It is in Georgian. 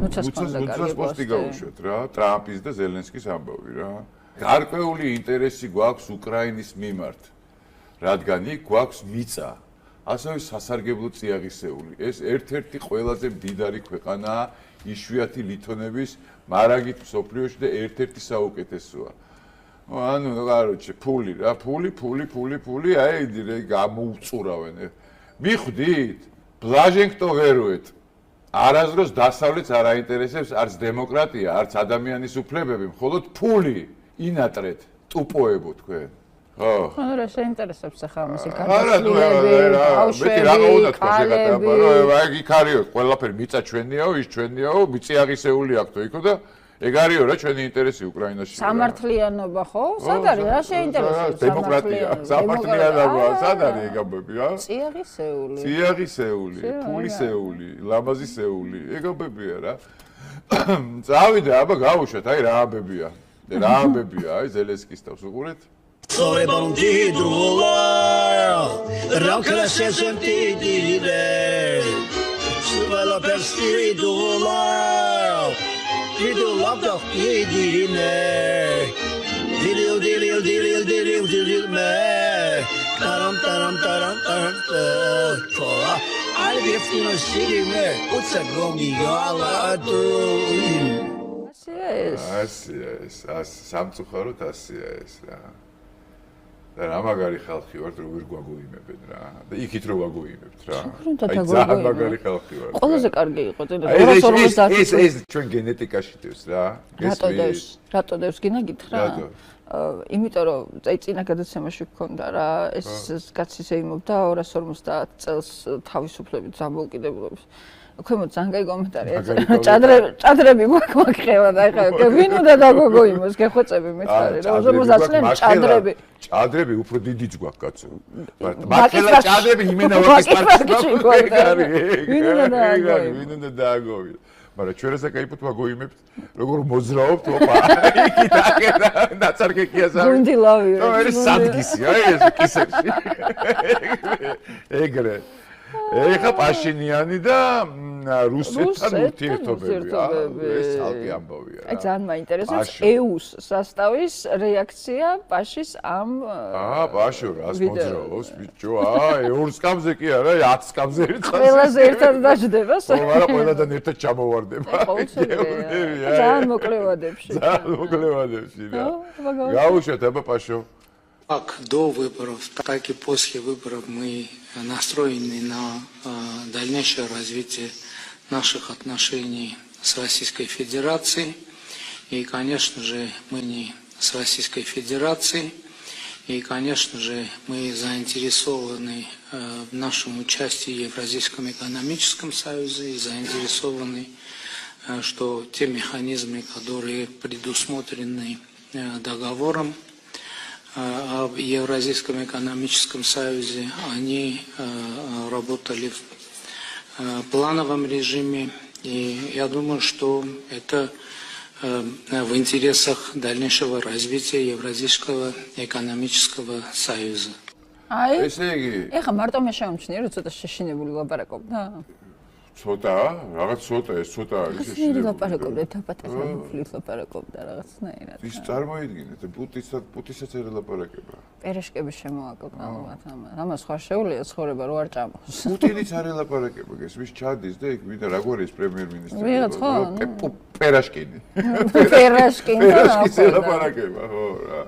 მუცას პოსტი გავუშვათ რა, ტრამპის და ზელენსკის ამბავი რა. გარკვეული ინტერესი გვაქვს უკრაინის მიმართ, რადგან იქ გვაქვს მიწა, ასევე სასარგებლო წიაღისეული. ეს ერთ-ერთი ყველაზე მდიდარი ქვეყანაა იშვიათი ლითონების მარაგით მსოფლიოში და ერთ-ერთი საუკეთესოა. ანუ, კაროჩე, ფული რა, ფული, აი გამოუწურავენ. მიხვდით? ბლაჟენკტო ვერუეთ. არასდროს დასავლეთს არ აინტერესებს არც დემოკრატია, არც ადამიანის უფლებები, მხოლოდ ფული. ინატრეთ, ტუპოებო თქვენ. ხო. ანუ რა შეინტერესებს ახლა ამისი გარდაცვლილები, ბავშვები, აი იქ არისო, ყველაფერი მიწა ჩვენიაო, ის ჩვენიაო, მიწიაღისეული აქვს იქო და ეგ არისო რა ჩვენი ინტერესი უკრაინაში. სამართლიანობა ხო? სად არის რა შეინტერესებს? დემოკრატია, სამართლიანობა, სად არის ეგ ამბები რა? წიაღისეული, ფულისეული, ლამაზისეული, ეგ ამბებია რა. წავიდე, აბა გავუშვათ, აი რა ამბებია. რა ამბებია, აი ზელენსკის თავს უყურეთ. Soy bandido, ra crece sentire, sulla la perstido, dido la da idine, dido me, taram, I live in a city me, what's a gongi galado. ასე სამწუხაროდ ასეა ეს რა. და რა მაგარი ხალხი ვართ, როგორ გვაგოიმებენ რა. და იქით რო ვაგოიმებთ რა. აი ძალიან მაგარი ხალხი ვართ. ყველაზე კარგი იყო წინასწარ. ეს ჩვენ გენეტიკაში დევს რა. რატო დევს გინა გითხრა? იმიტომ რომ წინა გადაცემაში გქონდა რა, ეს კაცი შეიმობდა 250 წელს თავისუფლებით დამოუკიდებლობის. ქვემოთ ძალიან კაი კომენტარია. ჭადრები გვაქვს მაგხევა და ეხლა ვინ უნდა დაგოგოიმოს, გეხვეწები მითხარი რა. უბრალოდ აწნევ ჭადრები. ჭადრები უფრო დიდიც გვაქვს კაცო. მაგხელა ჭადრები იმენავაკის პარკში გვაქვს. ვინ უნდა დააგოვი. მაგრამ ჩვენ ესე кайფოთ ვაგოიმებთ, როგორ მოძრაობთ, ოპა. იქით აღერა ნაცარქეკია სამი. გუნდი ლავი. ეს სადგისია, ეს კისერში. ეგრე. ეხა პაშინიანი და რუსეთთან ურთიერთობები. ეს ცალკე ამბავია რა. აი ძალიან მაინტერესებს EU-ს სასტავის რეაქცია პაშის ამ პაშო რას მოძრაობს ბიჭო? ეურს კამზე კი არა, 10 კამზე ერთხელ. ყველაზე ერთად დაждდება. არა, ყველადან ერთად ჩამოვარდება. ძალიან მოკლევადებში. რა. გაუშვათ აბა პაშო. Как до выборов, так и после выборов мы настроены на дальнейшее развитие наших отношений с Российской Федерацией. И, конечно же, мы не с Российской Федерацией. И, конечно же, мы заинтересованы в нашем участии в Евразийском экономическом союзе и заинтересованы, что те механизмы, которые предусмотрены договором о Евразийском экономическом союзе, они работали в плановом режиме, и я думаю, что это в интересах дальнейшего развития Евразийского экономического союза. Აი, ეხა მარტო მე შემჩნია, რომ ცოტა შეშინებული ლაპარაკობდა. ცოტა, რაღაც ცოტა, ეს ცოტა არის შეშინებული ლაპარაკობდა, თაფათასთან ფლით ლაპარაკობდა რაღაცნაირად. ის წარმოიდგინეთ, პუტისაც არ ელაპარაკება. პერეშკები შემოაკლდა ალბათ ამას ხარ შეუძლია ცხოვრება რო არ ჭამოს. პუტინიც არ ელაპარაკება, გესმის ჩადის და იქ ვიდა როგორ ის პრემიერ-მინისტრი. ვიღაც ხო? პერაშკინი. პერაშკინი. პერაშკინს ელაპარაკება, ხო რა.